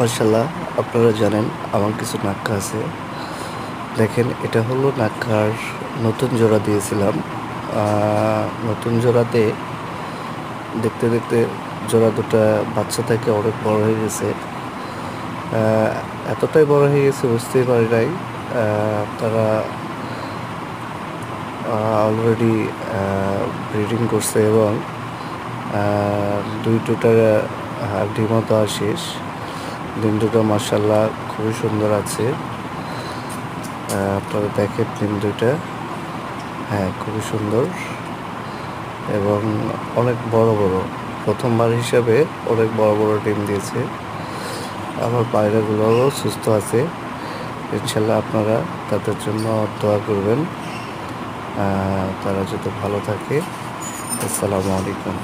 মাশাআল্লাহ, আপনারা জানেন আমার কিছু নাক্কা আছে। দেখেন, এটা হলো নাক্কার নতুন জোড়া দিয়েছিলাম। নতুন জোড়াতে দেখতে দেখতে জোড়া দুটা বাচ্চা থেকে অনেক বড় হয়ে গেছে। এতটাই বড় হয়ে গেছে বুঝতেই পারি নাই। তারা অলরেডি ব্রিডিং করছে এবং দুইটা ডিমও দেওয়া শেষ। ডিম দুটো মাশাআল্লাহ খুবই সুন্দর আছে। আপনারা দেখেন ডিম দুইটা, হ্যাঁ খুবই সুন্দর এবং অনেক বড় বড়। প্রথমবার হিসাবে অনেক বড় বড় ডিম দিয়েছে। আমার পায়রাগুলোও সুস্থ আছে। ইনশাল্লাহ আপনারা তাদের জন্য দোয়া করবেন, তারা যাতে ভালো থাকে। আসসালামু আলাইকুম।